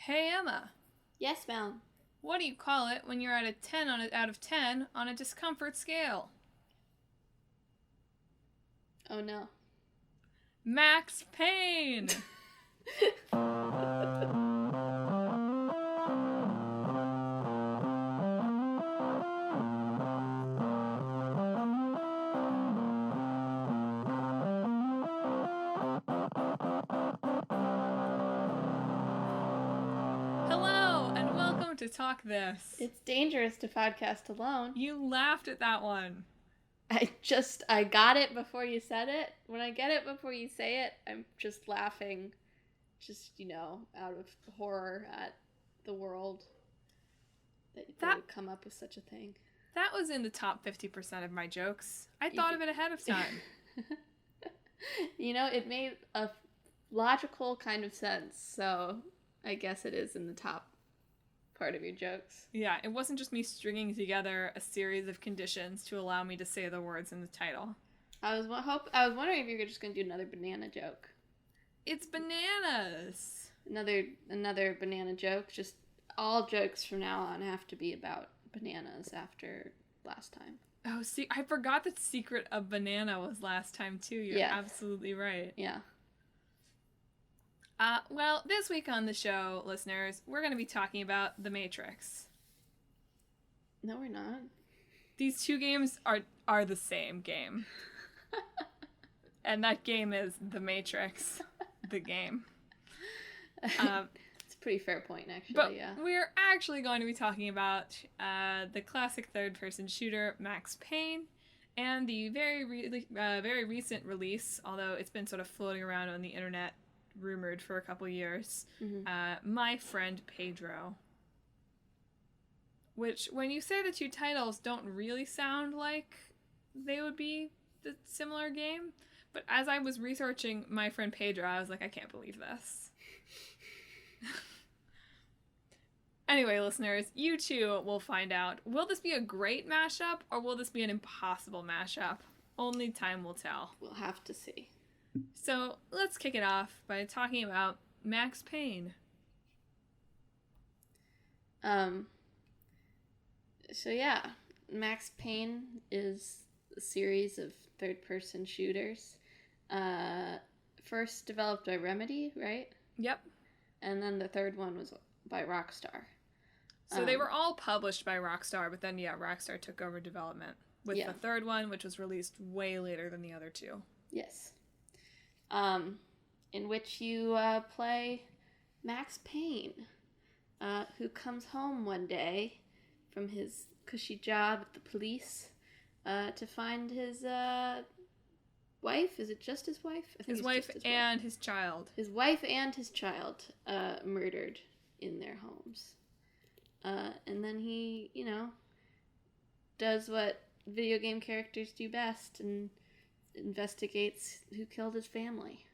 Hey Emma, Yes, Mel. what do you call it when you're at a 10 out of 10 on a discomfort scale? Oh no. Max Pain! Hello, and welcome to Talk This. It's dangerous to podcast alone. You laughed at that one. I got it before you said it. When I get it before you say it, I'm just laughing. Out of horror at the world that would come up with such a thing. That was in the top 50% of my jokes. I thought of it ahead of time. It made a logical kind of sense, so I guess it is in the top part of your jokes. Yeah, it wasn't just me stringing together a series of conditions to allow me to say the words in the title. I was wondering if you were just going to do another banana joke. It's bananas! Another banana joke. Just all jokes from now on have to be about bananas after last time. Oh, see, I forgot that Secret of Banana was last time, too. You're absolutely right. Yeah. Well, this week on the show, listeners, we're going to be talking about The Matrix. No, we're not. These two games are the same game. And that game is The Matrix, the game. It's a pretty fair point, actually, but yeah. We're actually going to be talking about the classic third-person shooter, Max Payne, and the very recent release, although it's been sort of floating around on the internet, rumored for a couple years, My Friend Pedro. Which, when you say the two titles, don't really sound like they would be the similar game, but as I was researching My Friend Pedro, I was like, I can't believe this. Anyway, listeners, you too will find out. Will this be a great mashup, or will this be an impossible mashup? Only time will tell. We'll have to see. So let's kick it off by talking about Max Payne. Max Payne is a series of third-person shooters. First developed by Remedy, right? Yep. And then the third one was by Rockstar. So they were all published by Rockstar, but then, Rockstar took over development with the third one, which was released way later than the other two. Yes. In which you play Max Payne, who comes home one day from his cushy job at the police to find his wife. Is it just his wife? I think his wife and his child. His wife and his child murdered in their homes. And then he, does what video game characters do best and investigates who killed his family.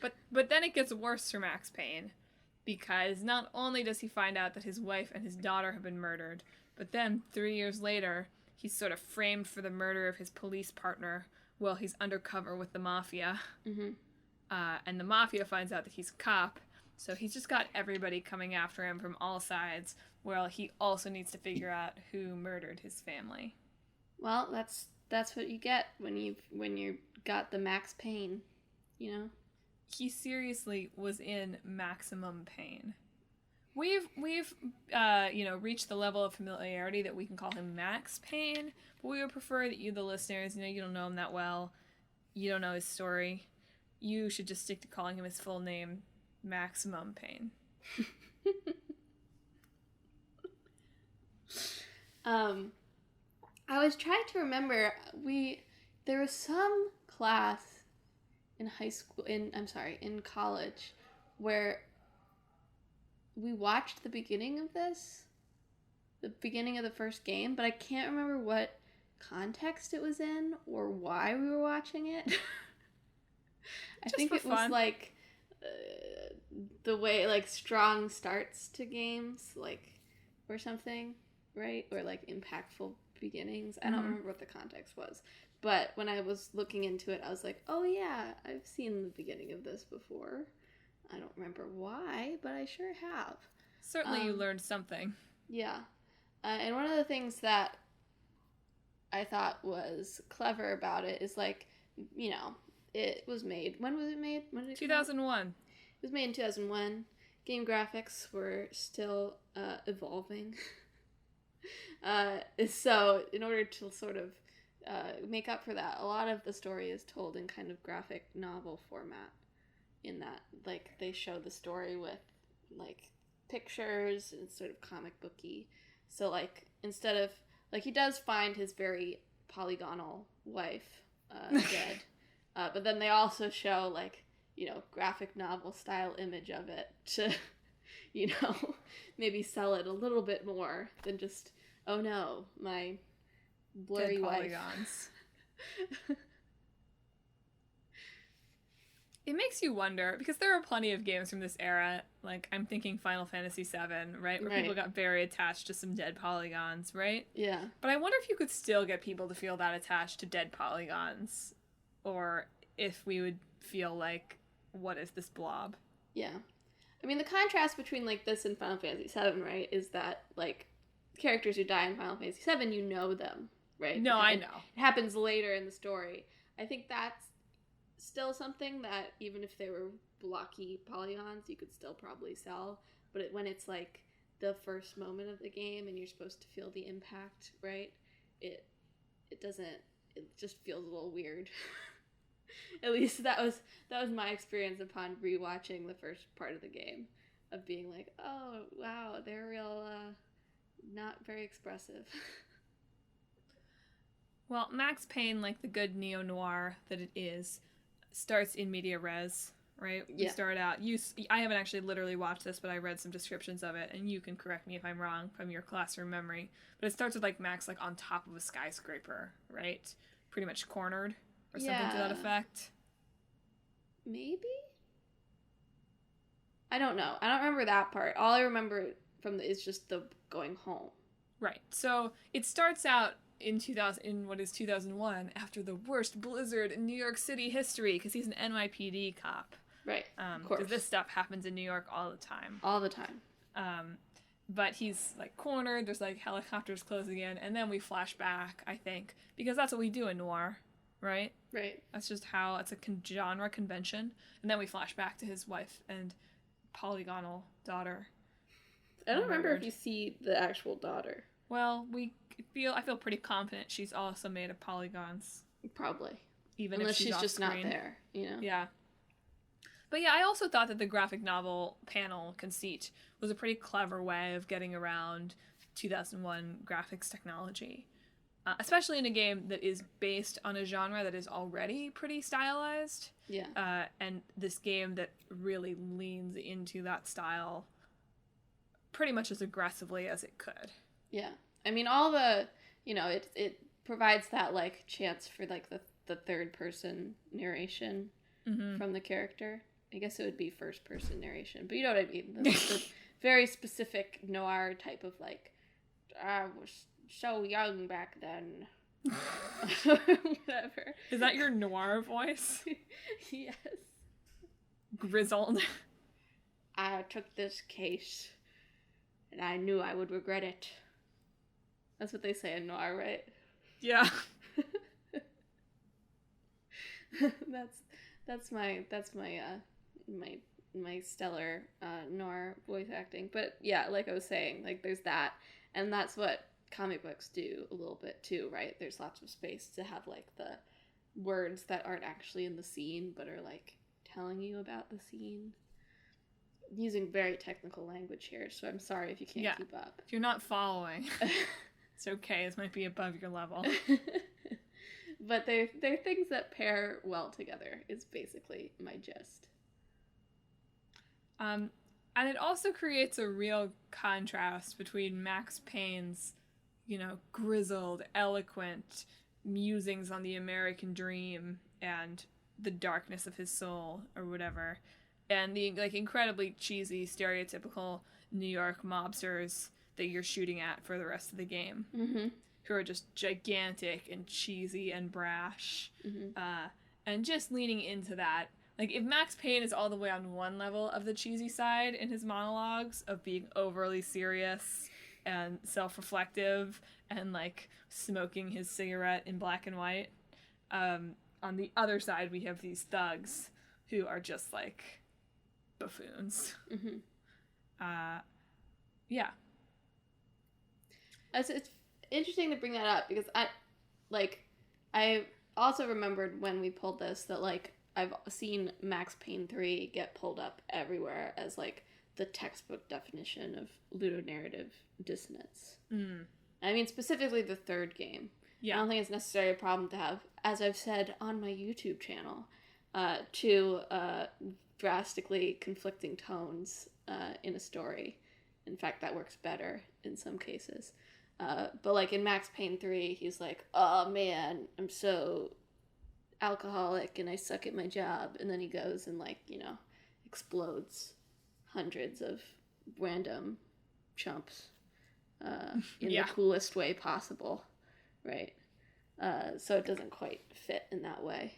But then it gets worse for Max Payne, because not only does he find out that his wife and his daughter have been murdered, but then 3 years later, he's sort of framed for the murder of his police partner while he's undercover with the mafia. Mm-hmm. And the mafia finds out that he's a cop, so he's just got everybody coming after him from all sides, while he also needs to figure out who murdered his family. Well, that's what you get when you got the Max Payne, He seriously was in maximum pain. We've reached the level of familiarity that we can call him Max Payne, but we would prefer that you, the listeners, you don't know him that well, you don't know his story, you should just stick to calling him his full name, Maximum Pain. I was trying to remember, there was some class in in college, where we watched the beginning of the first game, but I can't remember what context it was in or why we were watching it. I think it was like the way like strong starts to games, like, or something, right? Or like impactful beginnings. I don't remember what the context was, but when I was looking into it, I was like, oh yeah, I've seen the beginning of this before. I don't remember why, but I sure have. Certainly you learned something. Yeah. And one of the things that I thought was clever about it is, like, you know, it was made. When was it made? When did it 2001. It was made in 2001. Game graphics were still evolving. So in order to sort of make up for that, a lot of the story is told in kind of graphic novel format, in that, like, they show the story with, like, pictures and sort of comic booky. So, like, instead of, like, he does find his very polygonal wife dead, but then they also show, like, you know, graphic novel style image of it to, you know, maybe sell it a little bit more than just, oh no, my blurry dead wife. Polygons. It makes you wonder, because there are plenty of games from this era, like, I'm thinking Final Fantasy VII, right? Where people got very attached to some dead polygons, right? Yeah. But I wonder if you could still get people to feel that attached to dead polygons, or if we would feel like, what is this blob? Yeah. I mean, the contrast between, like, this and Final Fantasy VII, right, is that, like, characters who die in Final Fantasy VII, you know them, right? No, I know. It happens later in the story. I think that's still something that, even if they were blocky polygons, you could still probably sell. But when it's, like, the first moment of the game and you're supposed to feel the impact, right, it just feels a little weird. At least that was my experience upon rewatching the first part of the game, of being like, oh wow, they're real not very expressive. Well, Max Payne, like the good neo-noir that it is, starts in media res, right? Yeah. We start out, I haven't actually literally watched this, but I read some descriptions of it, and you can correct me if I'm wrong from your classroom memory, but it starts with, like, Max, like, on top of a skyscraper, right? Pretty much cornered, or something to that effect. Maybe? I don't know. I don't remember that part. All I remember is just the going home. Right. So it starts out in 2001, after the worst blizzard in New York City history, because he's an NYPD cop. Right. Of course. Because this stuff happens in New York all the time. All the time. But he's, like, cornered. There's, like, helicopters closing in, and then we flash back, I think, because that's what we do in noir, right? Right. That's just how it's a genre convention. And then we flash back to his wife and polygonal daughter. I don't remember if you see the actual daughter. Well, I feel pretty confident she's also made of polygons. Probably. Even unless if she's just not screen. there, you know? Yeah. But yeah, I also thought that the graphic novel panel conceit was a pretty clever way of getting around 2001 graphics technology. Especially in a game that is based on a genre that is already pretty stylized. Yeah. And this game that really leans into that style pretty much as aggressively as it could. Yeah. I mean, all the, you know, it provides that, like, chance for, like, the third person narration from the character. I guess it would be first person narration, but you know what I mean. The very specific noir type of, like, I was so young back then. Whatever. Is that your noir voice? Yes. Grizzled. I took this case, and I knew I would regret it. That's what they say in noir, right? Yeah. that's my stellar noir voice acting. But yeah, like I was saying, like, there's that, and that's what comic books do a little bit too, right? There's lots of space to have, like, the words that aren't actually in the scene but are, like, telling you about the scene. I'm using very technical language here, so I'm sorry if you can't keep up. If you're not following, it's okay. This might be above your level. But they're things that pair well together, is basically my gist. And it also creates a real contrast between Max Payne's, you know, grizzled, eloquent musings on the American dream and the darkness of his soul, or whatever, and the, like, incredibly cheesy, stereotypical New York mobsters that you're shooting at for the rest of the game, who are just gigantic and cheesy and brash, and just leaning into that. Like, if Max Payne is all the way on one level of the cheesy side in his monologues of being overly serious and self-reflective and, like, smoking his cigarette in black and white, on the other side we have these thugs who are just, like, buffoons. Mm-hmm. Yeah. It's interesting to bring that up because I also remembered when we pulled this that, like, I've seen Max Payne 3 get pulled up everywhere as, like, the textbook definition of ludonarrative dissonance. I mean, specifically the third game. Yeah. I don't think it's necessarily a problem to have, as I've said on my YouTube channel, two drastically conflicting tones in a story. In fact, that works better in some cases. But, like, in Max Payne 3, he's like, oh, man, I'm so alcoholic and I suck at my job. And then he goes and, like, you know, explodes hundreds of random chumps in the coolest way possible, right? So it doesn't quite fit in that way.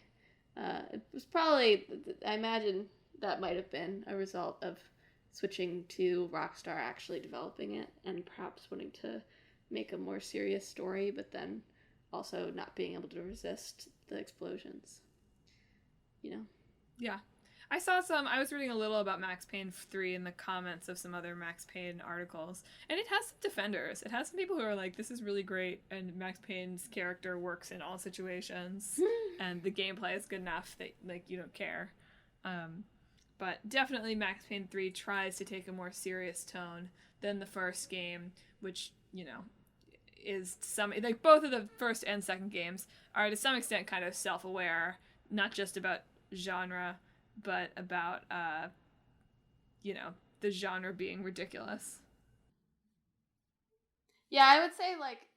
It was probably, I imagine that might have been a result of switching to Rockstar actually developing it and perhaps wanting to make a more serious story, but then also not being able to resist the explosions, you know? Yeah. I was reading a little about Max Payne 3 in the comments of some other Max Payne articles, and it has some defenders. It has some people who are like, this is really great, and Max Payne's character works in all situations, and the gameplay is good enough that, like, you don't care. But definitely Max Payne 3 tries to take a more serious tone than the first game, which, you know, is like, both of the first and second games are to some extent kind of self-aware, not just about genre, but about, you know, the genre being ridiculous. Yeah, I would say, like,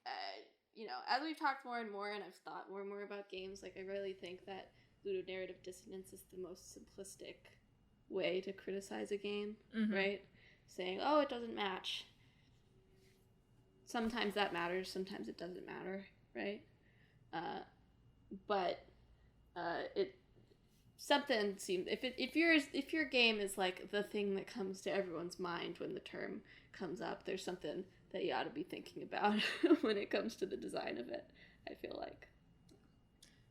you know, as we've talked more and more and I've thought more and more about games, like, I really think that ludonarrative dissonance is the most simplistic way to criticize a game, right? Saying, oh, it doesn't match. Sometimes that matters, sometimes it doesn't matter, right? But it something seems, if your game is, like, the thing that comes to everyone's mind when the term comes up, there's something that you ought to be thinking about when it comes to the design of it, I feel like.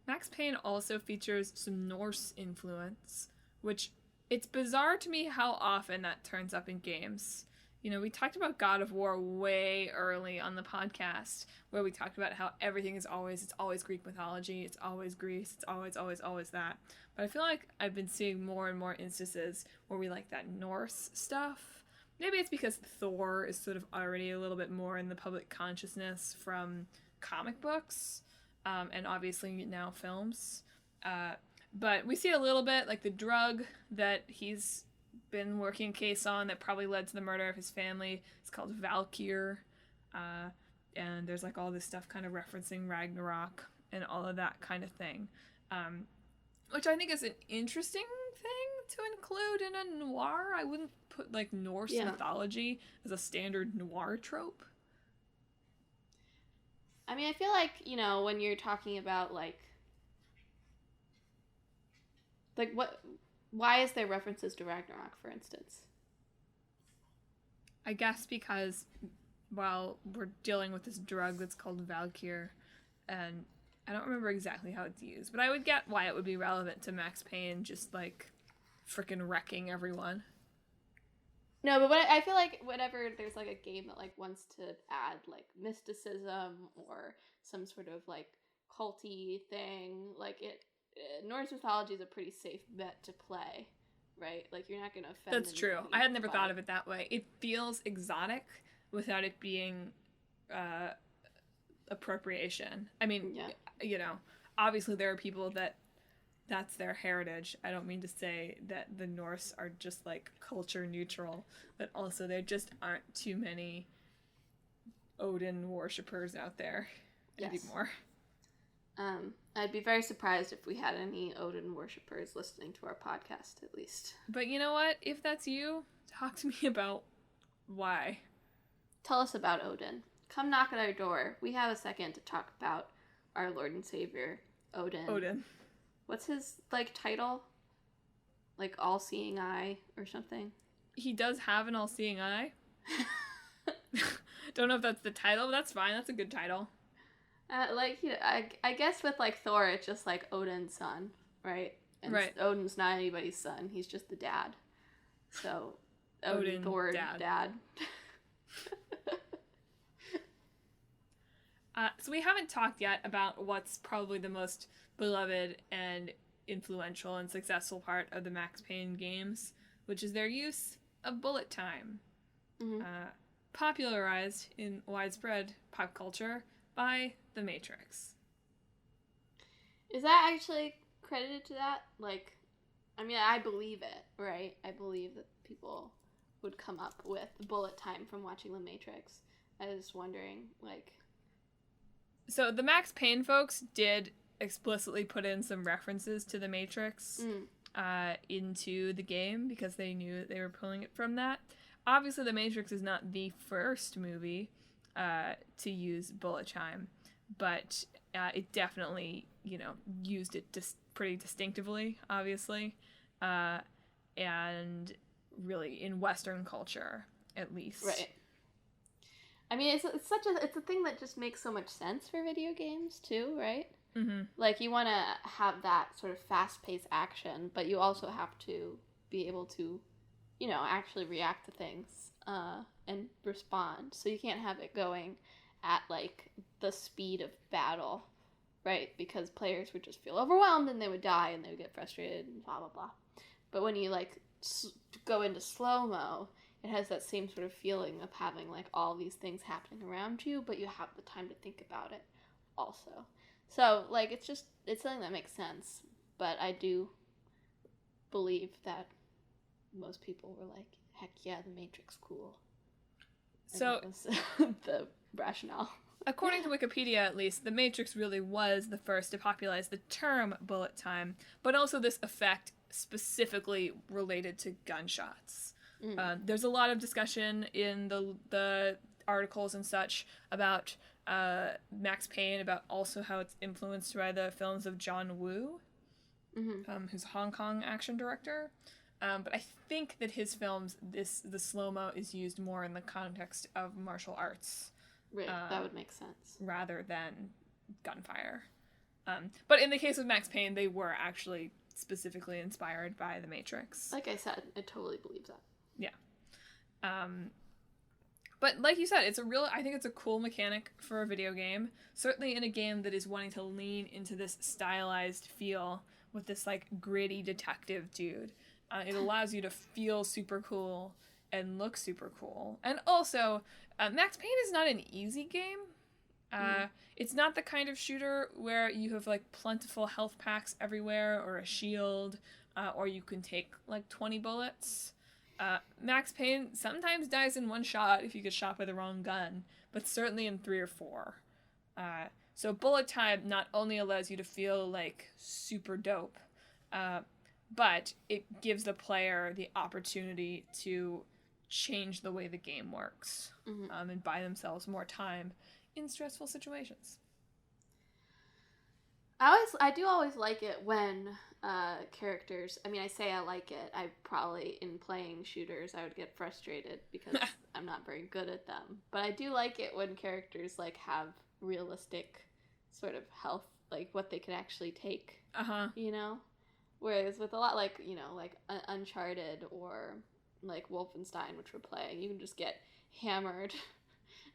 Max Payne also features some Norse influence, which it's bizarre to me how often that turns up in games. You know, we talked about God of War way early on the podcast, where we talked about how everything is always Greek mythology, it's always Greece, it's always that. But I feel like I've been seeing more and more instances where we like that Norse stuff. Maybe it's because Thor is sort of already a little bit more in the public consciousness from comic books, and obviously now films. But we see a little bit, like the drug that he's been working a case on that probably led to the murder of his family. It's called Valkyr. And there's, like, all this stuff kind of referencing Ragnarok and all of that kind of thing. Which I think is an interesting thing to include in a noir. I wouldn't put, like, Norse mythology as a standard noir trope. I mean, I feel like, you know, when you're talking about, like what, why is there references to Ragnarok, for instance? I guess because, well, we're dealing with this drug that's called Valkyr, and I don't remember exactly how it's used, but I would get why it would be relevant to Max Payne just, like, freaking wrecking everyone. No, but I feel like whenever there's, like, a game that, like, wants to add, like, mysticism or some sort of, like, culty thing, like, Norse mythology is a pretty safe bet to play, right? Like, you're not going to offend. That's true. I had never thought of it that way. It feels exotic without it being appropriation. I mean, you know, obviously there are people that's their heritage. I don't mean to say that the Norse are just, like, culture neutral, but also there just aren't too many Odin worshippers out there anymore. I'd be very surprised if we had any Odin worshippers listening to our podcast, at least. But you know what? If that's you, talk to me about why. Tell us about Odin. Come knock at our door. We have a second to talk about our Lord and Savior, Odin. Odin. What's his, like, title? like all-seeing eye or something. He does have an all-seeing eye. Don't know if that's the title, but that's fine. That's a good title. Like, you know, I guess with, like, Thor, it's just, like, Odin's son, right? And right. Odin's not anybody's son. He's just the dad. So, Odin, Thor, dad. So we haven't talked yet about what's probably the most beloved and influential and successful part of the Max Payne games, which is their use of bullet time. Mm-hmm. Popularized in widespread pop culture by The Matrix. Is that actually credited to that? Like, I mean, I believe it, right? I believe that people would come up with bullet time from watching The Matrix. I was wondering, like... So the Max Payne folks did explicitly put in some references to The Matrix into the game because they knew they were pulling it from that. Obviously, The Matrix is not the first movie to use bullet time, but it definitely, you know, used it pretty distinctively, obviously, and really in Western culture, at least. Right. I mean, it's a thing that just makes so much sense for video games too, right? Mm-hmm. Like, you want to have that sort of fast-paced action, but you also have to be able to, you know, actually react to things and respond. So you can't have it going at, like, the speed of battle, right? Because players would just feel overwhelmed and they would die and they would get frustrated and blah, blah, blah. But when you, like, go into slow-mo, it has that same sort of feeling of having, like, all these things happening around you, but you have the time to think about it also. So, like, it's something that makes sense. But I do believe that most people were like, heck yeah, The Matrix, cool. And so, that was the rationale. According to Wikipedia, at least, The Matrix really was the first to popularize the term bullet time, but also this effect specifically related to gunshots. There's a lot of discussion in the articles and such about Max Payne, about also how it's influenced by the films of John Woo, who's a Hong Kong action director. But I think that his films, the slow-mo is used more in the context of martial arts. Right, that would make sense. Rather than gunfire. But in the case of Max Payne, they were actually specifically inspired by The Matrix. Like I said, I totally believe that. Yeah. But like you said, I think it's a cool mechanic for a video game. Certainly in a game that is wanting to lean into this stylized feel with this, like, gritty detective dude. It allows you to feel super cool and look super cool. And also, Max Payne is not an easy game. It's not the kind of shooter where you have, like, plentiful health packs everywhere or a shield, or you can take, like, 20 bullets. Max Payne sometimes dies in one shot if you get shot by the wrong gun, but certainly in 3 or 4. So bullet time not only allows you to feel, like, super dope, but it gives the player the opportunity to change the way the game works, and buy themselves more time in stressful situations. I do always like it when characters, I mean, I say I like it, I probably, in playing shooters, I would get frustrated because I'm not very good at them. But I do like it when characters, like, have realistic sort of health, like, what they could actually take, you know? Whereas with a lot, like, you know, like Uncharted or, like, Wolfenstein, which we're playing, you can just get hammered.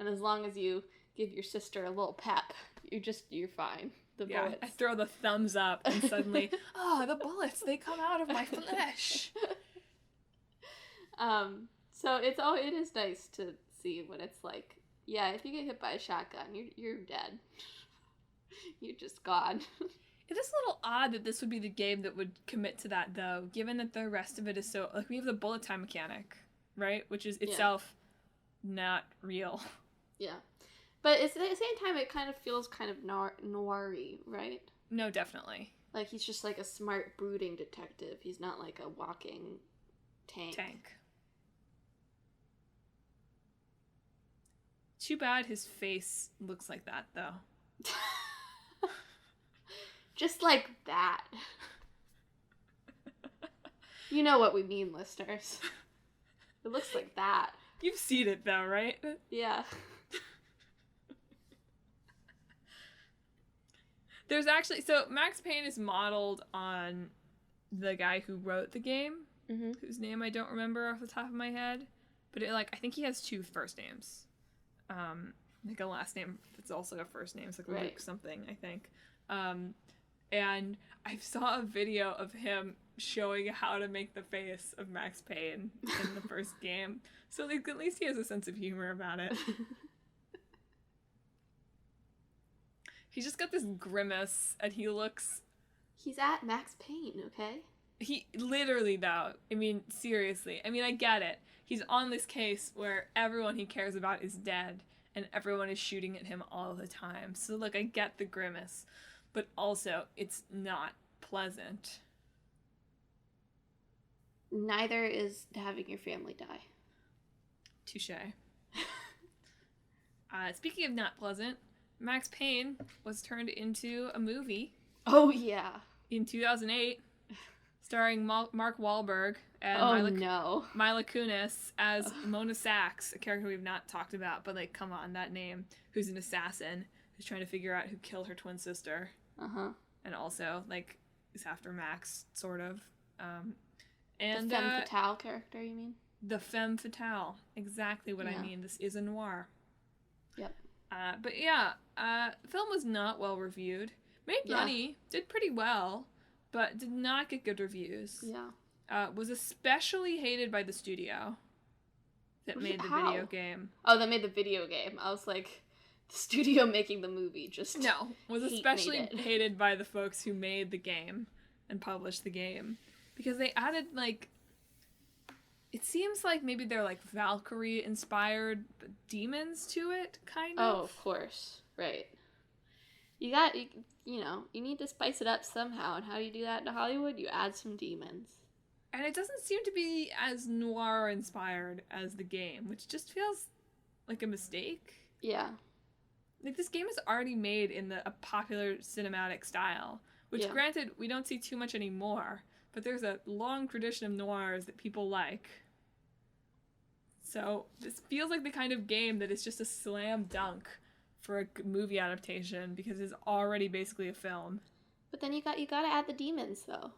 And as long as you give your sister a little pep, you're fine. The bullets. I throw the thumbs up and suddenly, the bullets, they come out of my flesh. So it is nice to see when it's like, yeah, if you get hit by a shotgun, you're dead. You're just gone. It is a little odd that this would be the game that would commit to that, though, given that the rest of it is so, like, we have the bullet time mechanic, right? Which is itself not real. Yeah. But at the same time, it kind of feels kind of noir-y, right? No, definitely. Like, he's just, like, a smart, brooding detective. He's not, like, a walking tank. Too bad his face looks like that, though. Just like that. You know what we mean, listeners. It looks like that. You've seen it, though, right? Yeah. There's actually... So, Max Payne is modeled on the guy who wrote the game, whose name I don't remember off the top of my head. But, I think he has 2 first names. Like a last name that's also a first name. It's like Luke something, I think. And I saw a video of him showing how to make the face of Max Payne in the first game. So, like, at least he has a sense of humor about it. He's just got this grimace, and he looks... He's at Max Payne, okay? He, literally, though, I mean, seriously. I mean, I get it. He's on this case where everyone he cares about is dead, and everyone is shooting at him all the time. So, look, I get the grimace. But also, it's not pleasant. Neither is having your family die. Touché. Speaking of not pleasant, Max Payne was turned into a movie. Oh, yeah. In 2008, starring Mark Wahlberg and Mila Kunis as Mona Sachs, a character we've not talked about, but, like, come on, that name, who's an assassin, who's trying to figure out who killed her twin sister. And also, like, is after Max, sort of. And the femme fatale character, you mean? The femme fatale. Exactly what I mean. This is a noir. Yep. But yeah, the film was not well reviewed. Made money, did pretty well, but did not get good reviews. Yeah. Was especially hated by the studio that made the video game. Oh, that made the video game. I was like, the studio making the movie just... No, was especially hated by the folks who made the game and published the game. Because they added, like... It seems like maybe they're, like, Valkyrie-inspired demons to it, kind of. Oh, of course. Right. You need to spice it up somehow. And how do you do that in Hollywood? You add some demons. And it doesn't seem to be as noir-inspired as the game, which just feels like a mistake. Yeah. Like, this game is already made in a popular cinematic style, which, granted, we don't see too much anymore, but there's a long tradition of noirs that people like. So, this feels like the kind of game that is just a slam dunk for a movie adaptation, because it's already basically a film. But then you gotta add the demons, though.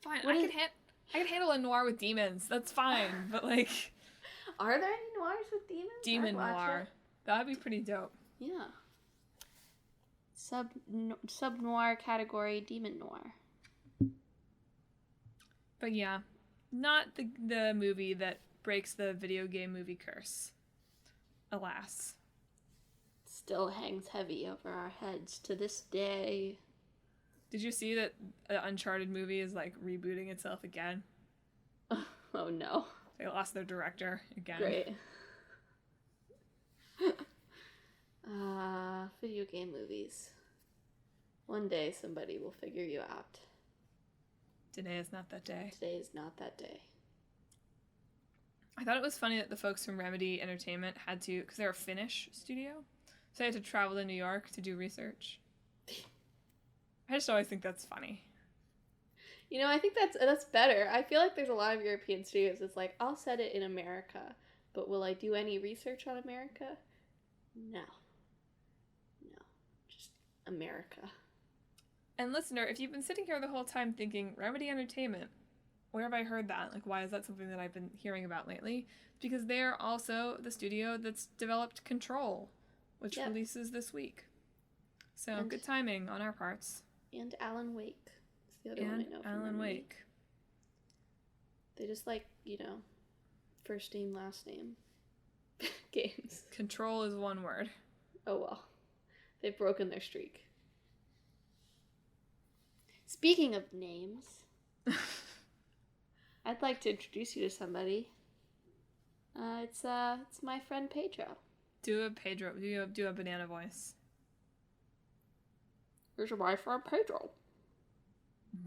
Fine, I can handle a noir with demons, that's fine, but, like... Are there any noirs with demons? Demon noir. That'd be pretty dope. Yeah. Sub-noir category, demon noir. But yeah, not the movie that breaks the video game movie curse. Alas. Still hangs heavy over our heads to this day. Did you see that the Uncharted movie is, like, rebooting itself again? Oh no. They lost their director again. Great. Video game movies. One day somebody will figure you out. Today is not that day. Today is not that day. I thought it was funny that the folks from Remedy Entertainment had to, because they're a Finnish studio, so they had to travel to New York to do research. I just always think that's funny. You know, I think that's better. I feel like there's a lot of European studios that's like, I'll set it in America, but will I do any research on America? No. Just America. And listener, if you've been sitting here the whole time thinking, Remedy Entertainment, where have I heard that? Like, why is that something that I've been hearing about lately? It's because they're also the studio that's developed Control, which releases this week. So, good timing on our parts. And Alan Wake. It's the other one I know from Alan Wake. They just like, first name, last name games. Control is one word. Oh well. They've broken their streak. Speaking of names, I'd like to introduce you to somebody. It's my friend Pedro. Do a Pedro. Do a banana voice. This is my friend Pedro.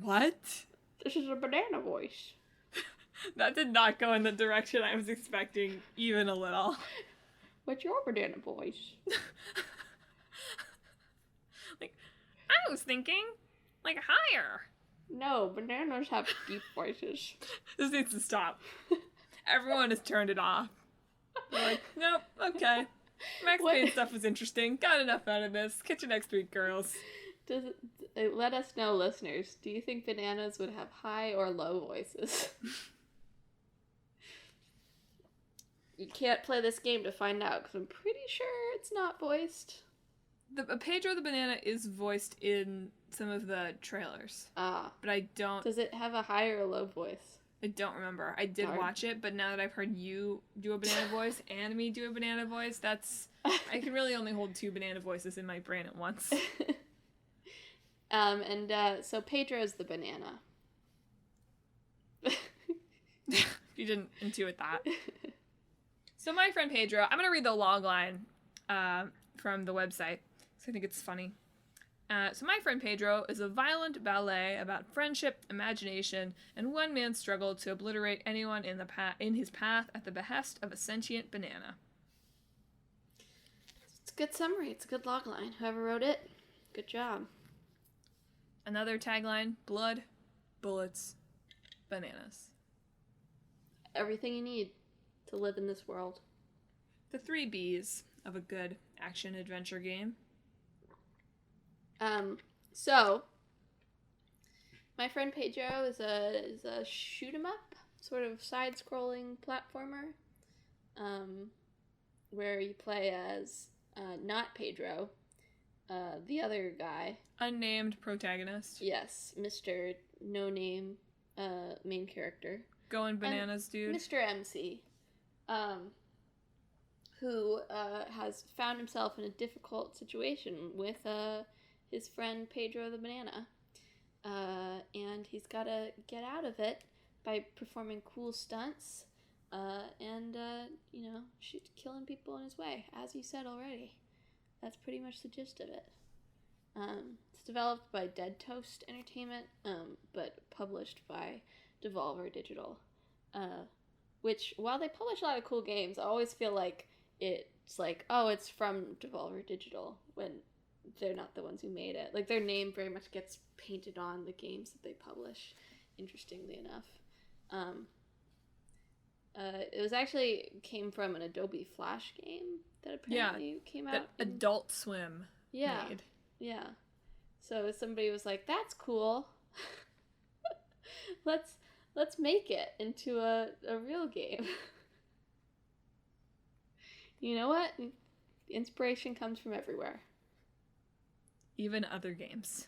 What? This is a banana voice. That did not go in the direction I was expecting, even a little. What's your banana voice? Like, I was thinking, like, higher. No, bananas have deep voices. This needs to stop. Everyone has turned it off. They're like, nope, okay. Max Payne stuff was interesting. Got enough out of this. Catch you next week, girls. Let us know, listeners. Do you think bananas would have high or low voices? You can't play this game to find out, because I'm pretty sure it's not voiced. Pedro the banana is voiced in some of the trailers. Ah. But I don't... Does it have a high or a low voice? I don't remember. I did watch it, but now that I've heard you do a banana voice and me do a banana voice, that's... I can really only hold 2 banana voices in my brain at once. So Pedro is the banana. You didn't intuit that. So my friend Pedro, I'm going to read the log line from the website, because I think it's funny. So my friend Pedro is a violent ballet about friendship, imagination, and one man's struggle to obliterate anyone in his path at the behest of a sentient banana. It's a good summary. It's a good log line. Whoever wrote it, good job. Another tagline: blood, bullets, bananas. Everything you need to live in this world. The 3 Bs of a good action-adventure game. So, my friend Pedro is a shoot-'em-up, sort of side-scrolling platformer, where you play as, not Pedro, the other guy. Unnamed protagonist. Yes, Mr. No-Name, main character. Going bananas, dude. Mr. MC, who has found himself in a difficult situation with his friend Pedro the banana, and he's got to get out of it by performing cool stunts and killing people in his way, as you said already. That's pretty much the gist of it. It's developed by Dead Toast Entertainment, but published by Devolver Digital, which, while they publish a lot of cool games, I always feel like it's like, oh, it's from Devolver Digital, when they're not the ones who made it. Like, their name very much gets painted on the games that they publish, interestingly enough. It was actually came from an Adobe Flash game that apparently came out. That Adult Swim made. Yeah. So somebody was like, that's cool. Let's make it into a real game. You know what? Inspiration comes from everywhere. Even other games.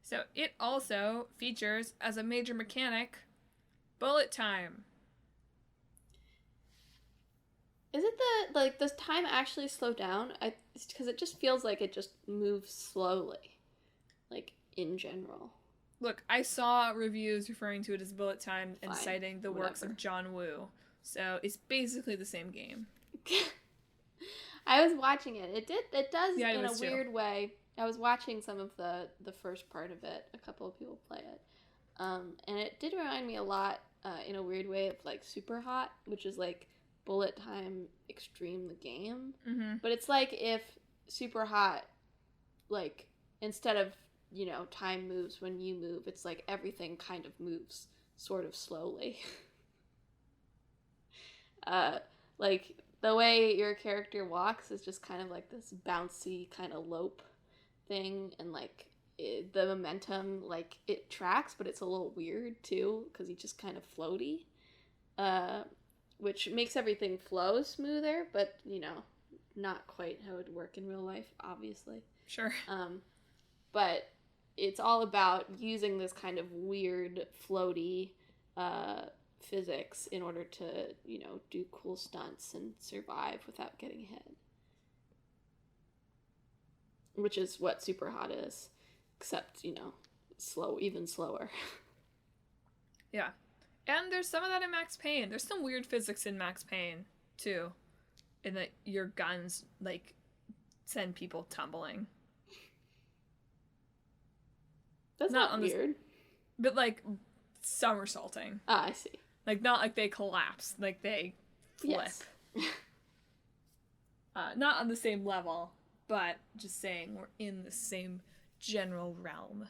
So it also features, as a major mechanic, bullet time. Is it does time actually slow down? Because it just feels like it just moves slowly, like, in general. Look, I saw reviews referring to it as bullet time and citing the works of John Woo. So it's basically the same game. I was watching it. It does in a weird too. way. I was watching some of the first part of it. A couple of people play it. And it did remind me a lot, in a weird way, of, like, Super Hot, which is, like, bullet time extreme the game. Mm-hmm. But it's like if Super Hot, like, instead of, time moves when you move, it's like everything kind of moves sort of slowly. Like, the way your character walks is just kind of like this bouncy kind of lope thing, and, like, the momentum, like, it tracks, but it's a little weird too, because he's just kind of floaty, which makes everything flow smoother, but, not quite how it would work in real life, obviously. Sure. But it's all about using this kind of weird, floaty physics in order to, do cool stunts and survive without getting hit. Which is what Super Hot is, except, even slower. Yeah. And there's some of that in Max Payne. There's some weird physics in Max Payne, too. In that your guns, like, send people tumbling. That's not weird. But, like, somersaulting. Ah, I see. Like, not like they collapse. Like, they flip. Yes. Not on the same level, but just saying we're in the same general realm.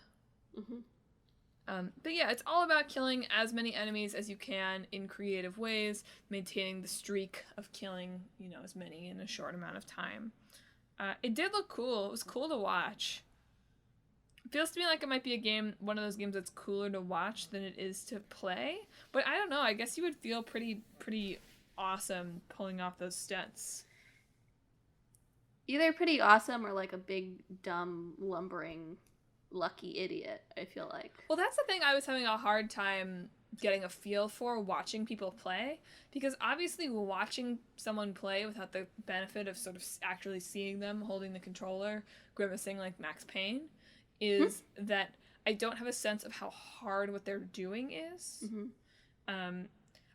But yeah, it's all about killing as many enemies as you can in creative ways, maintaining the streak of killing, as many in a short amount of time. It did look cool. It was cool to watch. It feels to me like it might be one of those games that's cooler to watch than it is to play. But I don't know. I guess you would feel pretty awesome pulling off those stunts. Either pretty awesome or like a big, dumb, lumbering, lucky idiot, I feel like. Well, that's the thing I was having a hard time getting a feel for watching people play, because obviously watching someone play without the benefit of sort of actually seeing them holding the controller, grimacing like Max Payne, is that I don't have a sense of how hard what they're doing is.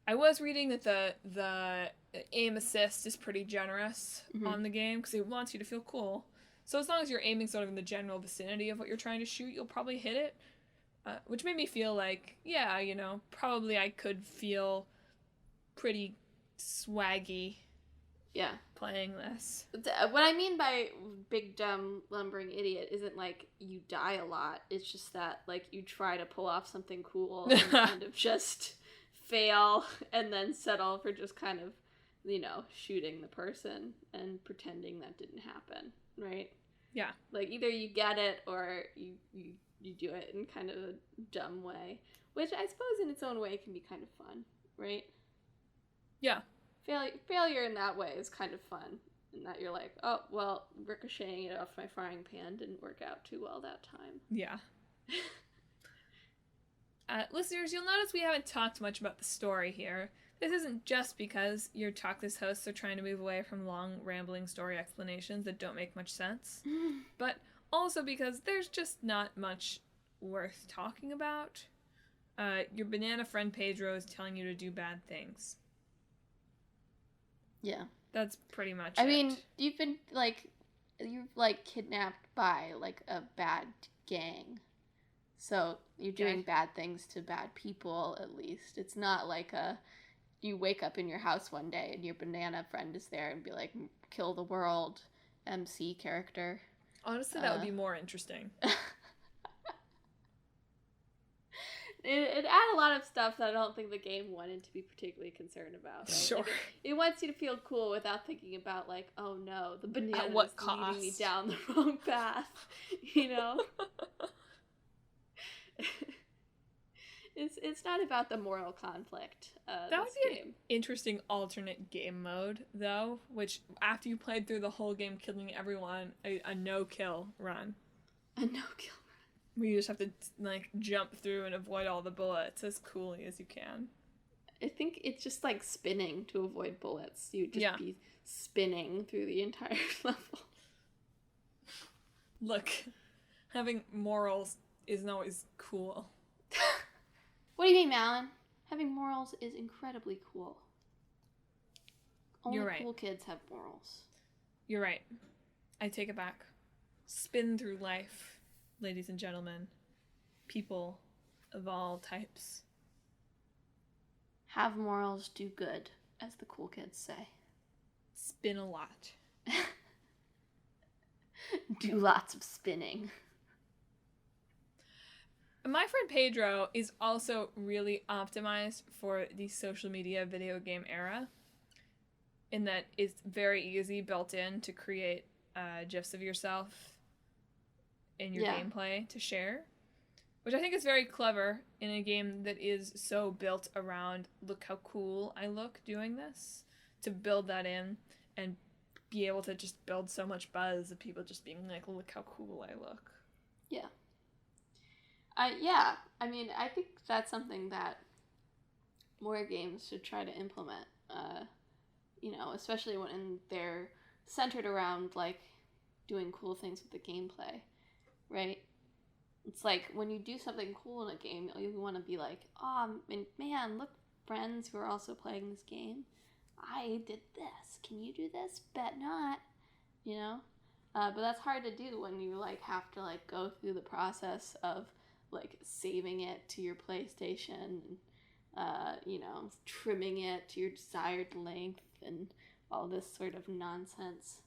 I was reading that the aim assist is pretty generous on the game because it wants you to feel cool. So as long as you're aiming sort of in the general vicinity of what you're trying to shoot, you'll probably hit it. Which made me feel like, yeah, probably I could feel pretty swaggy playing this. What I mean by big, dumb, lumbering idiot isn't like you die a lot. It's just that like you try to pull off something cool and kind of just fail and then settle for just kind of, shooting the person and pretending that didn't happen, right? Yeah. Like either you get it or you do it in kind of a dumb way, which I suppose in its own way can be kind of fun, right? Yeah. Failure in that way is kind of fun, in that you're like, oh, well, ricocheting it off my frying pan didn't work out too well that time. Yeah. Listeners, you'll notice we haven't talked much about the story here. This isn't just because your Talkless hosts are trying to move away from long, rambling story explanations that don't make much sense, but also because there's just not much worth talking about. Your banana friend Pedro is telling you to do bad things. Yeah. That's pretty much it. I mean, you've been, kidnapped by, a bad gang. So you're doing bad things to bad people, at least. It's not like you wake up in your house one day and your banana friend is there and be like, kill the world, MC character. Honestly, that would be more interesting. It add a lot of stuff that I don't think the game wanted to be particularly concerned about. Right? Sure. It wants you to feel cool without thinking about, oh no, the banana is leading me down the wrong path, It's not about the moral conflict. That would be an interesting alternate game mode, though, which after you played through the whole game killing everyone, a no-kill run. A no-kill run. Where you just have to, jump through and avoid all the bullets as coolly as you can. I think it's just like spinning to avoid bullets. You'd just be spinning through the entire level. Look, having morals isn't always cool. What do you mean, Madelyn? Having morals is incredibly cool. Only You're right. Cool kids have morals. You're right. I take it back. Spin through life, ladies and gentlemen. People of all types. Have morals, do good, as the cool kids say. Spin a lot. Do lots of spinning. My friend Pedro is also really optimized for the social media video game era, in that it's very easy built in to create GIFs of yourself in your gameplay to share, which I think is very clever in a game that is so built around look how cool I look doing this, to build that in and be able to just build so much buzz of people just being like, look how cool I look. Yeah. I mean, I think that's something that more games should try to implement, especially when they're centered around, doing cool things with the gameplay, right? It's like, when you do something cool in a game, you want to be like, oh, man, look, friends who are also playing this game, I did this. Can you do this? Bet not, But that's hard to do when you, have to, go through the process of saving it to your PlayStation, trimming it to your desired length and all this sort of nonsense.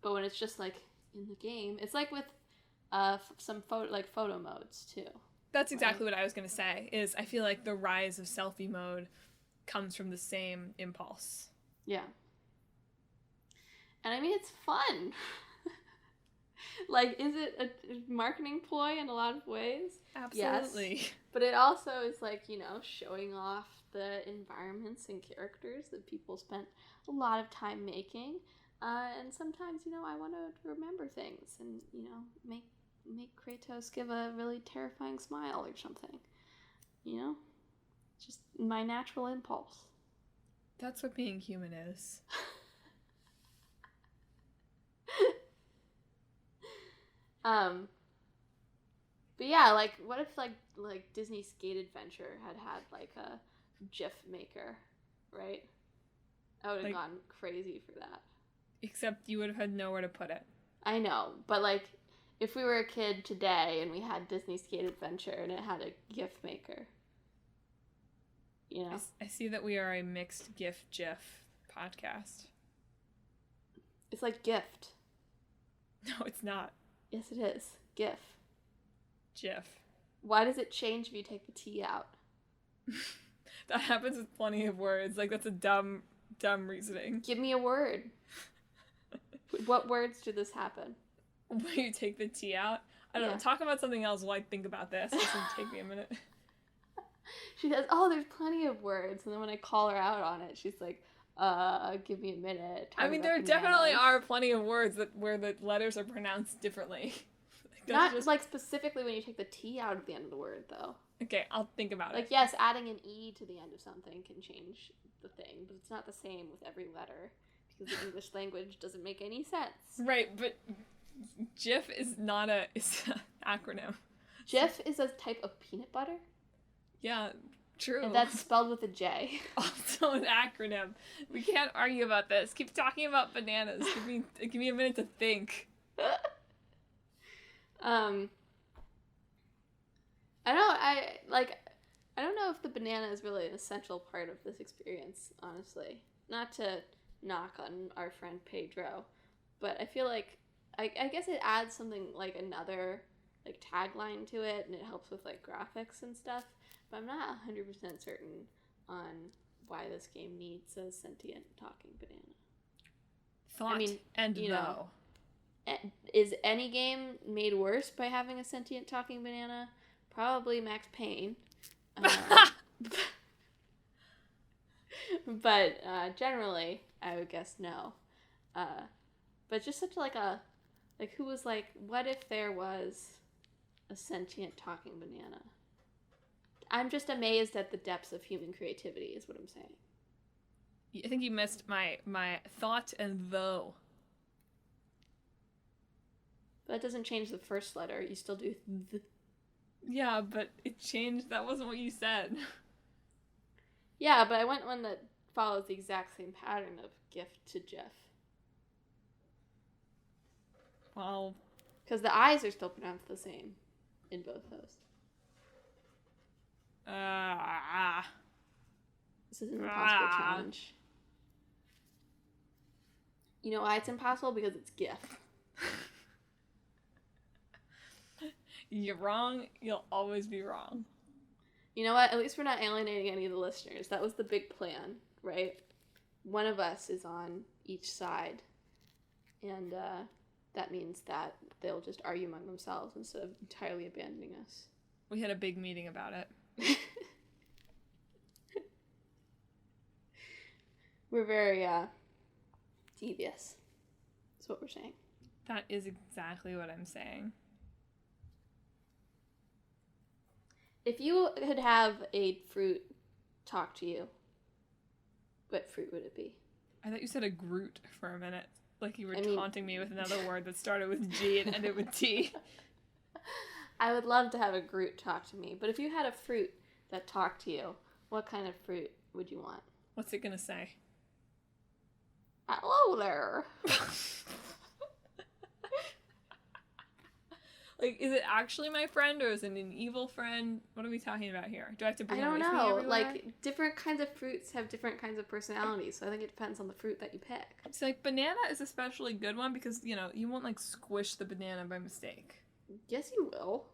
But when it's just like in the game, it's like with some photo modes too. That's exactly what I was gonna say. Is I feel like the rise of selfie mode comes from the same impulse. Yeah. And I mean, it's fun. Like, is it a marketing ploy in a lot of ways? Absolutely. Yes. But it also is like, you know, showing off the environments and characters that people spent a lot of time making. And sometimes, you know, I want to remember things and, you know, make Kratos give a really terrifying smile or something. You know? Just my natural impulse. That's what being human is. But yeah, like, what if like Disney Skate Adventure had like a GIF maker, right? I would have gone crazy for that. Except you would have had nowhere to put it. I know, but like, if we were a kid today and we had Disney Skate Adventure and it had a GIF maker, you know? I see that we are a mixed GIF podcast. It's like gift. No, it's not. Yes, it is. GIF. GIF. Why does it change if you take the T out? That happens with plenty of words. Like, that's a dumb reasoning. Give me a word. What words do this happen? When you take the T out? I don't know. Talk about something else while I think about this. This will take me a minute. She says, oh, there's plenty of words. And then when I call her out on it, she's like, give me a minute. I mean, there definitely are plenty of words where the letters are pronounced differently. Not just like specifically when you take the T out at the end of the word, though. Okay, I'll think about it. Like, yes, adding an E to the end of something can change the thing, but it's not the same with every letter because the English language doesn't make any sense. Right, but GIF is not it's an acronym. GIF is a type of peanut butter? Yeah, true. And that's spelled with a J. Also an acronym. We can't argue about this. Keep talking about bananas. Give me a minute to think. I don't know if the banana is really an essential part of this experience, honestly. Not to knock on our friend Pedro, but I feel like I guess it adds something like another like tagline to it, and it helps with like graphics and stuff. But I'm not 100% certain on why this game needs a sentient talking banana. Is any game made worse by having a sentient talking banana? Probably Max Payne. But generally, I would guess no. But just such who was like, what if there was a sentient talking banana? I'm just amazed at the depths of human creativity, is what I'm saying. I think you missed my thought and though. But that doesn't change the first letter. You still do th. Yeah, but it changed. That wasn't what you said. Yeah, but I went one that follows the exact same pattern of gift to Jeff. Well, because the I's are still pronounced the same in both those. This is an impossible challenge. You know why it's impossible? Because it's GIF. You're wrong. You'll always be wrong. You know what? At least we're not alienating any of the listeners. That was the big plan, right? One of us is on each side. And that means that they'll just argue among themselves instead of entirely abandoning us. We had a big meeting about it. We're very devious. That's what we're saying. That is exactly what I'm saying. If you could have a fruit talk to you, what fruit would it be? I thought you said a Groot for a minute. Like you were taunting me with another word that started with G and ended with T. I would love to have a Groot talk to me, but if you had a fruit that talked to you, what kind of fruit would you want? What's it gonna say? Hello there. Like, is it actually my friend or is it an evil friend? What are we talking about here? Do I have to bring I it don't with me know. everywhere? Like, different kinds of fruits have different kinds of personalities, so I think it depends on the fruit that you pick. So, like, banana is especially good one because, you know, you won't, like, squish the banana by mistake. Yes, you will.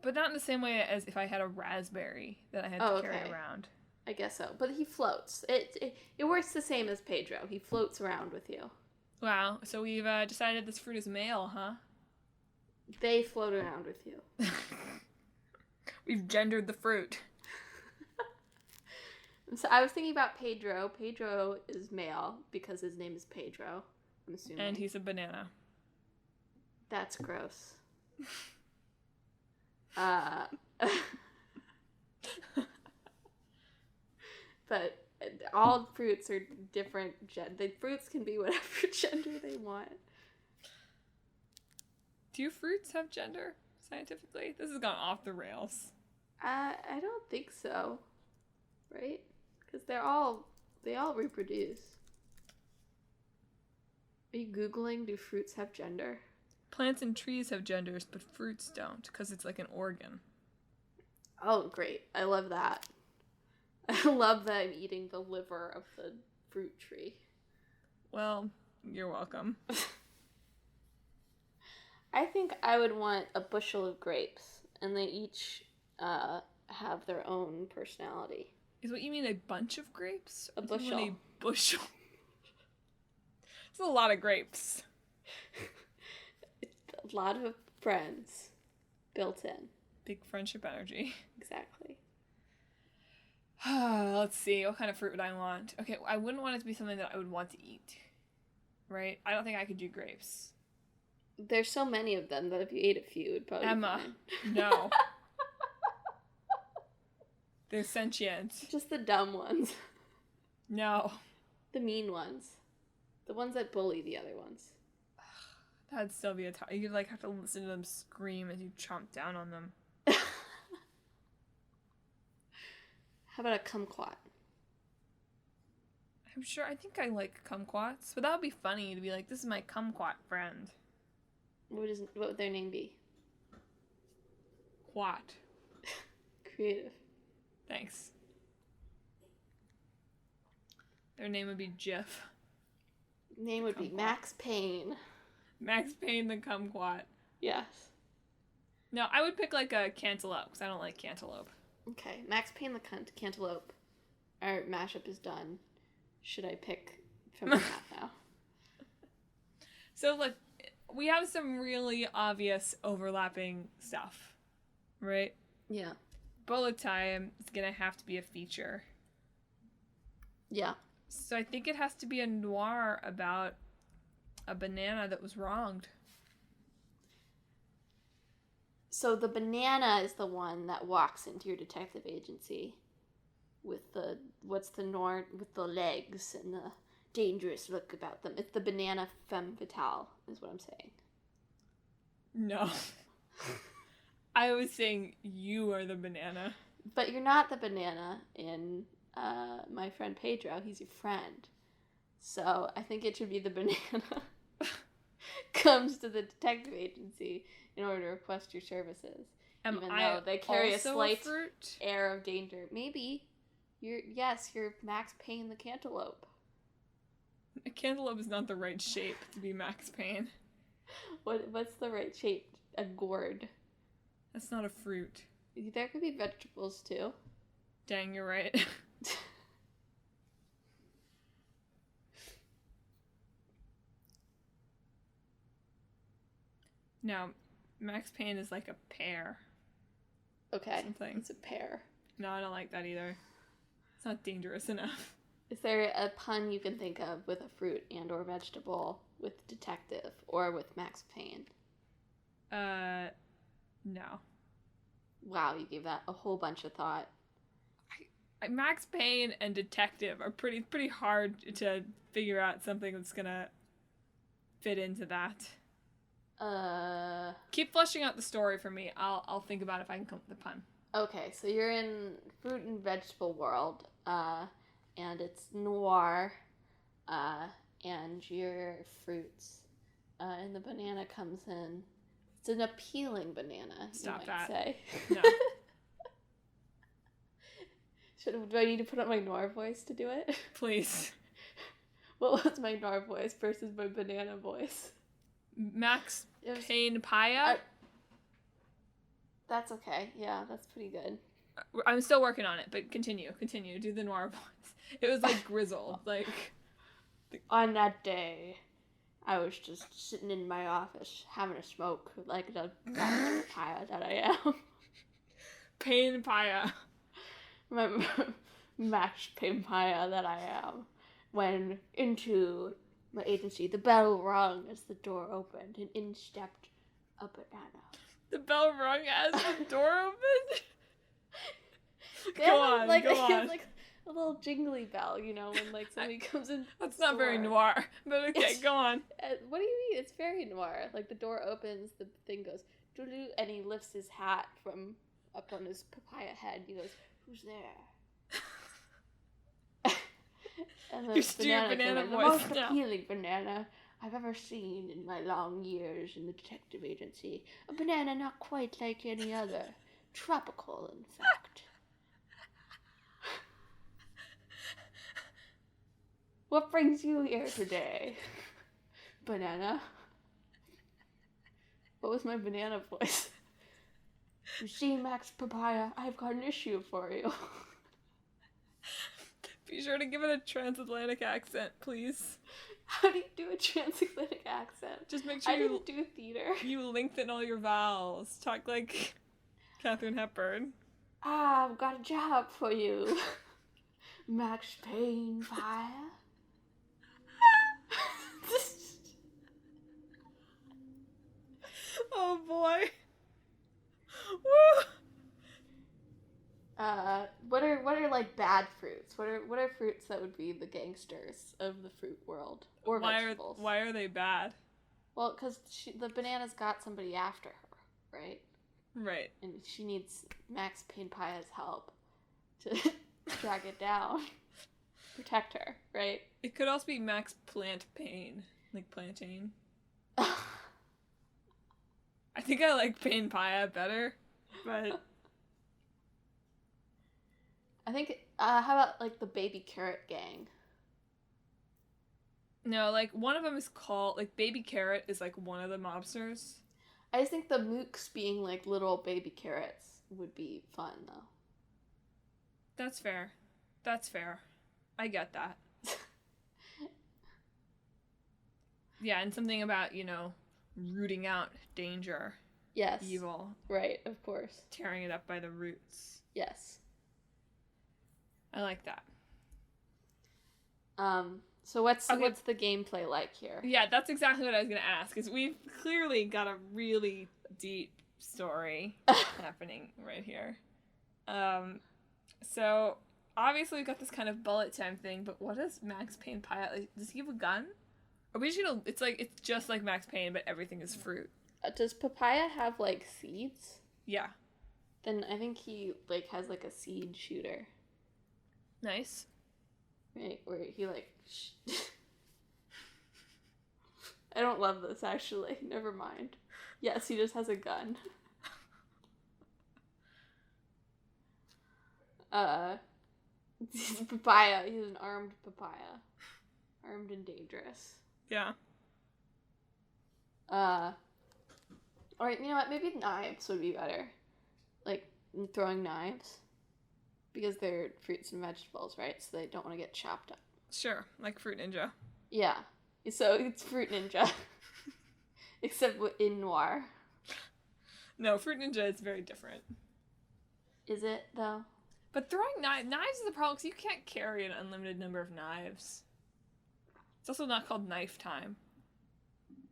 But not in the same way as if I had a raspberry that I had to carry around. I guess so. But he floats. It works the same as Pedro. He floats around with you. Wow. So we've decided this fruit is male, huh? They float around with you. We've gendered the fruit. So I was thinking about Pedro. Pedro is male because his name is Pedro, I'm assuming. And he's a banana. That's gross. But all fruits are different. The fruits can be whatever gender they want. Do fruits have gender, scientifically? This has gone off the rails. I don't think so. Right? Because they all reproduce. Are you Googling, do fruits have gender? Plants and trees have genders, but fruits don't, because it's like an organ. Oh, great. I love that. I love that I'm eating the liver of the fruit tree. Well, you're welcome. I think I would want a bushel of grapes, and they each have their own personality. Is what you mean a bunch of grapes? A bushel. A bushel. It's a lot of grapes. A lot of friends built in. Big friendship energy. Exactly. Let's see. What kind of fruit would I want? Okay, I wouldn't want it to be something that I would want to eat. Right? I don't think I could do grapes. There's so many of them that if you ate a few, it would probably Emma, be fine. No. They're sentient. Just the dumb ones. No. The mean ones. The ones that bully the other ones. That'd still be you'd like have to listen to them scream as you chomp down on them. How about a kumquat? I'm sure, I think I like kumquats, but that would be funny to be like, this is my kumquat friend. What would their name be? Quat. Creative. Thanks. Their name would be Jiff. Name would be Max Payn. Max Payn the kumquat. Yes. No, I would pick like a cantaloupe, because I don't like cantaloupe. Okay, Max Payn the cantaloupe. Our mashup is done. Should I pick from the hat now? So, like, we have some really obvious overlapping stuff, right? Yeah. Bullet time is gonna have to be a feature. Yeah. So I think it has to be a noir about a banana that was wronged. So the banana is the one that walks into your detective agency with the noir with the legs and the dangerous look about them. It's the banana femme fatale, is what I'm saying. No. I was saying you are the banana. But you're not the banana in My Friend Pedro. He's your friend. So I think it should be the banana comes to the detective agency in order to request your services. Even though they carry a slight air of danger. Maybe. You're Max Payn the cantaloupe. A cantaloupe is not the right shape to be Max Payn. What's the right shape? A gourd. That's not a fruit. There could be vegetables too. Dang, you're right. No, Max Payn is like a pear. Okay. Something. It's a pear. No, I don't like that either. It's not dangerous enough. Is there a pun you can think of with a fruit and or vegetable with detective or with Max Payn? No. Wow, you gave that a whole bunch of thought. Max Payn and detective are pretty hard to figure out something that's gonna fit into that. Keep fleshing out the story for me. I'll think about if I can come up with a pun. Okay, so you're in fruit and vegetable world, and it's noir, and your fruits, and the banana comes in. It's an appealing banana, Stop you might that. say. No. Do I need to put on my noir voice to do it? Please. What was my noir voice versus my banana voice? Max Payn-paya? That's okay. Yeah, that's pretty good. I'm still working on it, but continue. Do the noir voice. It was like grizzled. Like, on that day, I was just sitting in my office having a smoke like the Payn-paya that I am. Payn-paya. Max Payn-paya that I am. When into my agency, the bell rung as the door opened, and in stepped a banana. The bell rung as the door opened? Go on. Like a little jingly bell, you know, when like somebody comes in. That's not very noir, but okay, go on. What do you mean? It's very noir. Like the door opens, the thing goes doo-doo, and he lifts his hat from up on his papaya head. He goes, "Who's there?" And the banana voice. The most appealing banana I've ever seen in my long years in the detective agency. A banana not quite like any other. Tropical, in fact. What brings you here today? Banana. What was my banana voice? You see, Max Payn-paya, I've got an issue for you. Be sure to give it a transatlantic accent, please. How do you do a transatlantic accent? Just make sure I didn't do theater. You lengthen all your vowels. Talk like Katharine Hepburn. I've got a job for you, Max Payn-paya. Oh boy. Woo! What are like bad fruits? What are fruits that would be the gangsters of the fruit world or vegetables? Why are they bad? Well, because the banana's got somebody after her, right? Right. And she needs Max Payn-paya's help to track it down, protect her, right? It could also be Max Plant Pain, like plantain. I think I like Payn-paya better, but I think, how about, like, the Baby Carrot Gang? No, like, one of them is called, like, Baby Carrot is, like, one of the mobsters. I just think the mooks being, like, little baby carrots would be fun, though. That's fair. I get that. Yeah, and something about, you know, rooting out danger. Yes. Evil. Right, of course. Tearing it up by the roots. Yes. I like that. So what's the gameplay like here? Yeah, that's exactly what I was going to ask, is we've clearly got a really deep story happening right here. So, obviously we've got this kind of bullet time thing, but what does Max Payn-paya, like, does he have a gun? Are we just gonna, it's just like Max Payne, but everything is fruit. Does papaya have, like, seeds? Yeah. Then I think he, like, has, like, a seed shooter. Nice. Right, where he, like... I don't love this, actually. Never mind. Yes, he just has a gun. He's a papaya. He's an armed papaya. Armed and dangerous. Yeah. Alright, you know what? Maybe knives would be better. Like, throwing knives. Because they're fruits and vegetables, right? So they don't want to get chopped up. Sure, like Fruit Ninja. Yeah. So it's Fruit Ninja. Except in noir. No, Fruit Ninja is very different. Is it, though? But throwing knives is the problem, because you can't carry an unlimited number of knives. It's also not called knife time.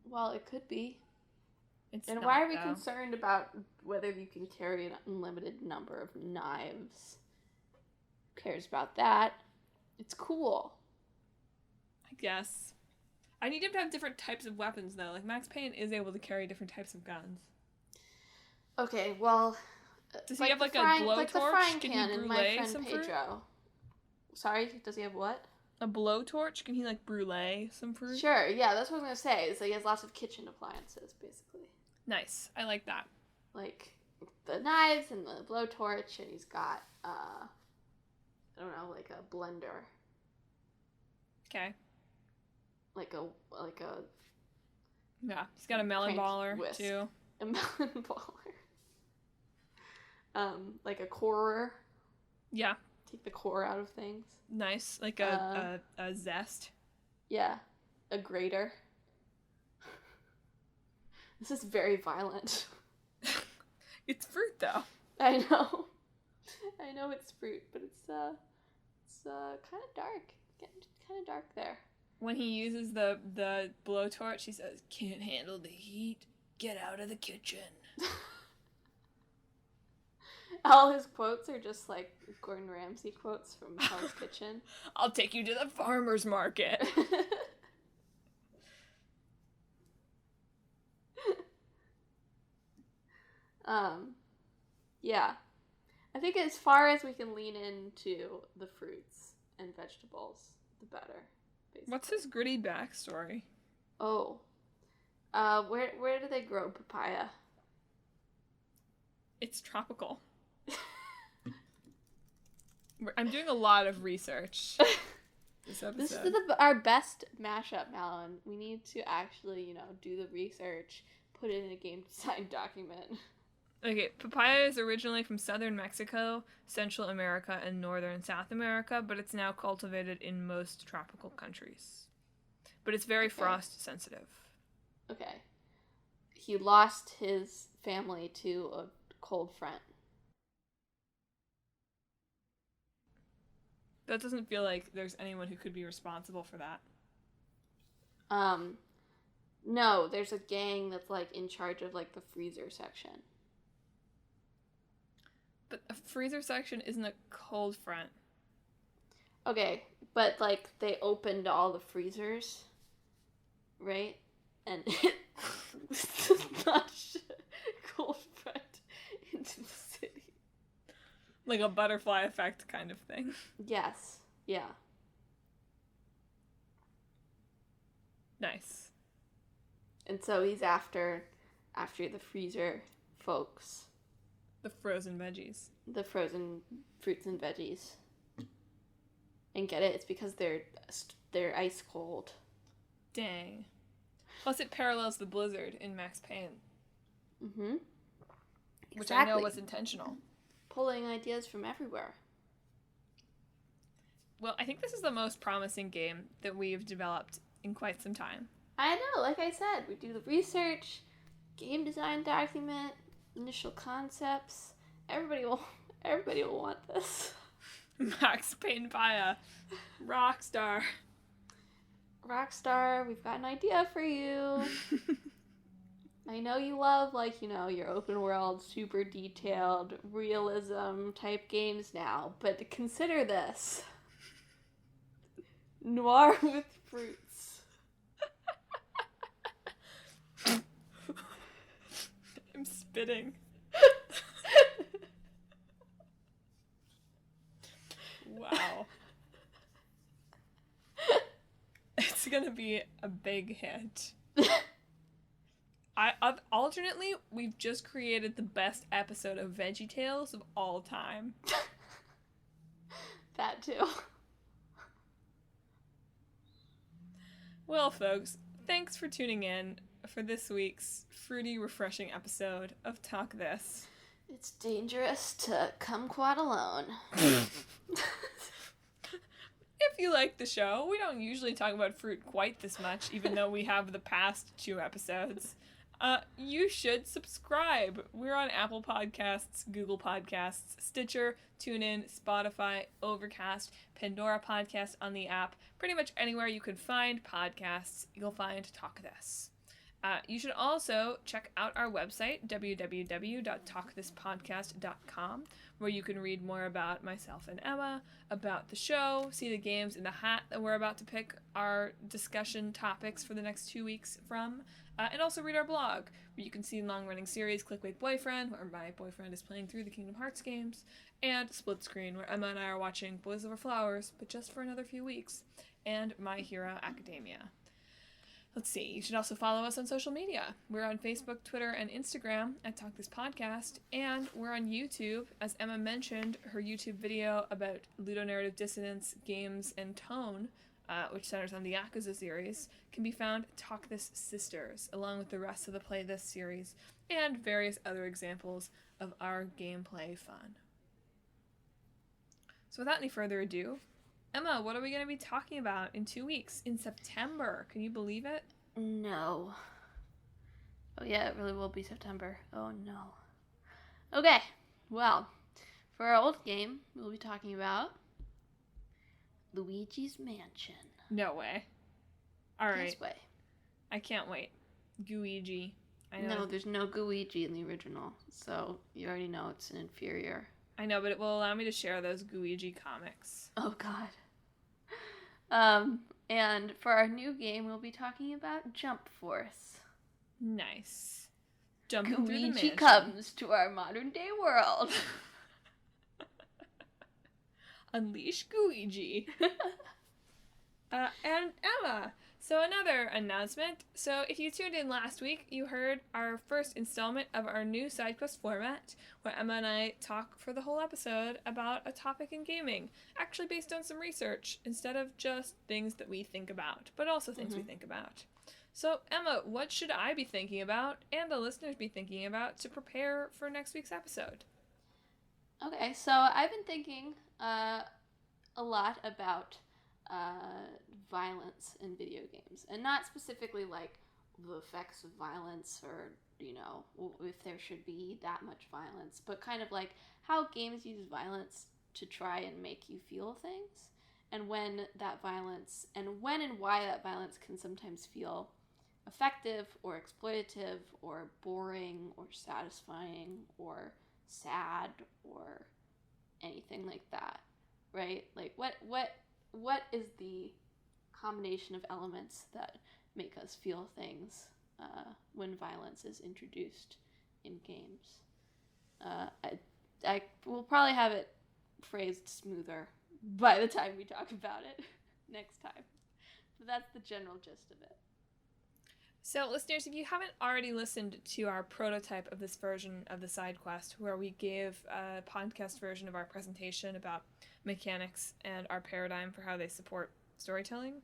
Well, it could be. And why are we concerned about whether you can carry an unlimited number of knives? Who cares about that? It's cool. I guess. I need him to have different types of weapons, though. Like, Max Payne is able to carry different types of guns. Okay, well... Does he have, like, a blowtorch? Like the frying Can pan he in my friend Pedro. Fruit? Sorry, does he have what? A blowtorch? Can he, like, brulee some fruit? Sure, yeah, that's what I was going to say. Is that he has lots of kitchen appliances, basically. Nice. I like that. Like the knives and the blowtorch, and he's got I don't know, like a blender. Okay. Like a Yeah, he's got a melon baller whisk. too. A melon baller. Like a corer. Yeah. Take the core out of things. Nice. Like a zest. Yeah. A grater. This is very violent. It's fruit though. I know. I know it's fruit, but it's kind of dark. Getting kind of dark there. When he uses the blowtorch, he says, "Can't handle the heat? Get out of the kitchen." All his quotes are just like Gordon Ramsay quotes from Hell's Kitchen. I'll take you to the farmer's market. Yeah. I think as far as we can lean into the fruits and vegetables, the better. Basically. What's his gritty backstory? Oh. Where do they grow papaya? It's tropical. I'm doing a lot of research. This is our best mashup, Madelyn. We need to actually, do the research, put it in a game design document. Okay, papaya is originally from southern Mexico, Central America, and northern South America, but it's now cultivated in most tropical countries. But it's very frost sensitive. Okay. He lost his family to a cold front. That doesn't feel like there's anyone who could be responsible for that. No, there's a gang that's, in charge of, the freezer section. But a freezer section isn't a cold front. Okay, but, they opened all the freezers, right? And it not cold front into the city. Like a butterfly effect kind of thing. Yes. Yeah. Nice. And so he's after the freezer folks. The frozen veggies. The frozen fruits and veggies. And get it? It's because they're ice cold. Dang. Plus it parallels the blizzard in Max Payne. Mm-hmm. Which I know was intentional. Pulling ideas from everywhere. Well, I think this is the most promising game that we've developed in quite some time. I know, like I said, we do the research, game design document, initial concepts. Everybody will want this. Max Payn-paya. Rockstar. Rockstar, we've got an idea for you. I know you love, your open world, super detailed, realism type games now, but consider this. Noir with fruits. I'm spitting. Wow. It's gonna be a big hit. Alternately, we've just created the best episode of VeggieTales of all time. That too. Well, folks, thanks for tuning in for this week's fruity, refreshing episode of Talk This. It's dangerous to kumquat alone. If you like the show, we don't usually talk about fruit quite this much, even though we have the past 2 episodes. You should subscribe. We're on Apple Podcasts, Google Podcasts, Stitcher, TuneIn, Spotify, Overcast, Pandora Podcast on the app. Pretty much anywhere you could find podcasts, you'll find Talk This. You should also check out our website, www.talkthispodcast.com, where you can read more about myself and Emma, about the show, see the games in the hat that we're about to pick our discussion topics for the next 2 weeks from, and also read our blog, where you can see long-running series Clickbait Boyfriend, where my boyfriend is playing through the Kingdom Hearts games, and Split Screen, where Emma and I are watching Boys Over Flowers, but just for another few weeks, and My Hero Academia. Let's see. You should also follow us on social media. We're on Facebook, Twitter, and Instagram at Talk This Podcast, and we're on YouTube. As Emma mentioned, her YouTube video about ludonarrative dissonance, games, and tone, which centers on the Yakuza series, can be found at Talk This Sisters, along with the rest of the Play This series, and various other examples of our gameplay fun. So without any further ado, Emma, what are we going to be talking about in 2 weeks, in September? Can you believe it? No. Oh yeah, it really will be September. Oh no. Okay, well, for our old game, we'll be talking about Luigi's Mansion. No way. All right. Yes way. I can't wait. Gooigi. I know. No, there's no Gooigi in the original, so you already know it's an inferior. I know, but it will allow me to share those Gooigi comics. Oh god. And for our new game, we'll be talking about Jump Force. Nice. Jumping through the mansion. Luigi comes to our modern day world. Unleash Gooigi. And Emma. So another announcement. So if you tuned in last week, you heard our first installment of our new side quest format, where Emma and I talk for the whole episode about a topic in gaming, actually based on some research, instead of just things that we think about, but also things we think about. So Emma, what should I be thinking about, and the listeners be thinking about, to prepare for next week's episode? Okay, so I've been thinking a lot about violence in video games, and not specifically like the effects of violence or, you know, if there should be that much violence, but kind of like how games use violence to try and make you feel things, and when that violence, and when and why that violence can sometimes feel effective or exploitative or boring or satisfying or sad or anything like that, right? Like what is the combination of elements that make us feel things when violence is introduced in games? I will probably have it phrased smoother by the time we talk about it next time. But that's the general gist of it. So, listeners, if you haven't already listened to our prototype of this version of the side quest, where we gave a podcast version of our presentation about mechanics and our paradigm for how they support storytelling,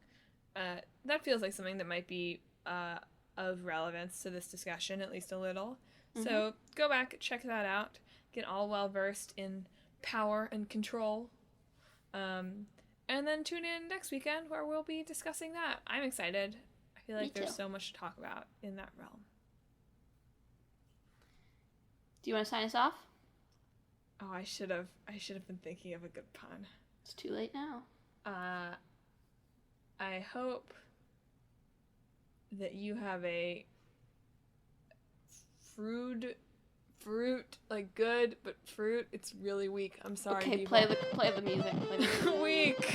that feels like something that might be of relevance to this discussion, at least a little. Mm-hmm. So go back, check that out, get all well versed in power and control, and then tune in next weekend where we'll be discussing that. I'm excited. I feel like there's so much to talk about in that realm. Do you want to sign us off? Oh, I should have been thinking of a good pun. It's too late now. I hope that you have a fruit, like good, but fruit. It's really weak. I'm sorry. Okay, people. play the music. Weak.